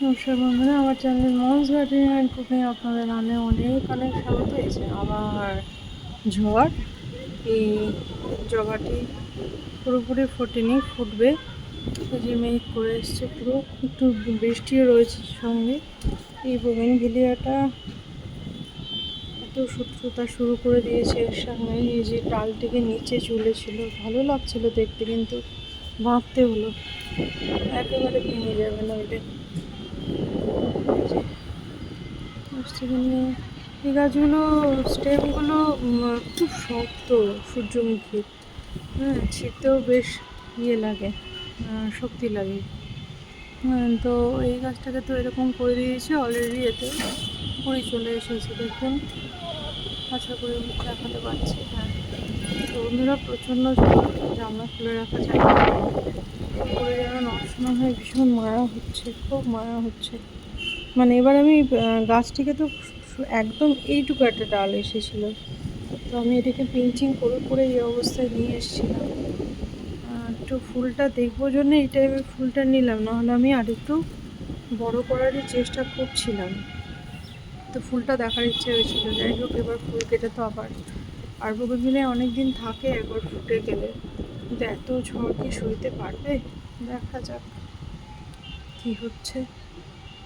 নমস্কার বন্ধুরা, আমার channel moms gardening and cooking আপনাদের অনেক অনেক অনেক স্বাগত। হয়েছে আবার ঝড়। এই জবাটি পুরোপুরি ফোটেনি, ফুটবে। যে মেঘ করে এসছে পুরো, একটু বৃষ্টিও রয়েছে সঙ্গে। এই বোগেনভিলিয়াটা এত শত্রুতা শুরু করে দিয়েছে এর সঙ্গে। এই যে ডালটিকে নিচে ঝুলেছিল, ভালো লাগছিল দেখতে, কিন্তু বাঁধতে হলো, একেবারে ভেঙে যাবে নইলে। নিয়ে এই গাছগুলো স্টেমগুলো খুব শক্ত, সূর্যমুখী। হ্যাঁ, ছিঁড়তেও বেশ লাগে, শক্তি লাগে। তো এই গাছটাকে তো এরকম করে দিয়েছে অলরেডি, এতে কুড়ি চলে এসেছে দেখুন। আশা করি দেখাতে পারছি। হ্যাঁ, তো বন্ধুরা প্রচণ্ড জানলা খুলে রাখা যায়, করে যেন নষ্ট না হয়। ভীষণ মায়া হচ্ছে, খুব মায়া হচ্ছে। মানে এবার আমি গাছটিকে তো একদম এইটুকু একটা ডাল এসেছিলো, তো আমি এটাকে পিঞ্চিং করে করে এই অবস্থায় নিয়ে এসেছিলাম। একটু ফুলটা দেখবো জন্য এই টাইপের ফুলটা নিলাম, নাহলে আমি আরেকটু বড় করারই চেষ্টা করছিলাম। তো ফুলটা দেখার ইচ্ছে হয়েছিল। যাই হোক, এবার ফুল কেটে তো আবার আর বোগেনভিলিয়া অনেক দিন থাকে একবার ফুটে গেলে, কিন্তু এত ঝড় কি সইতে পারবে? দেখা যাক কি হচ্ছে।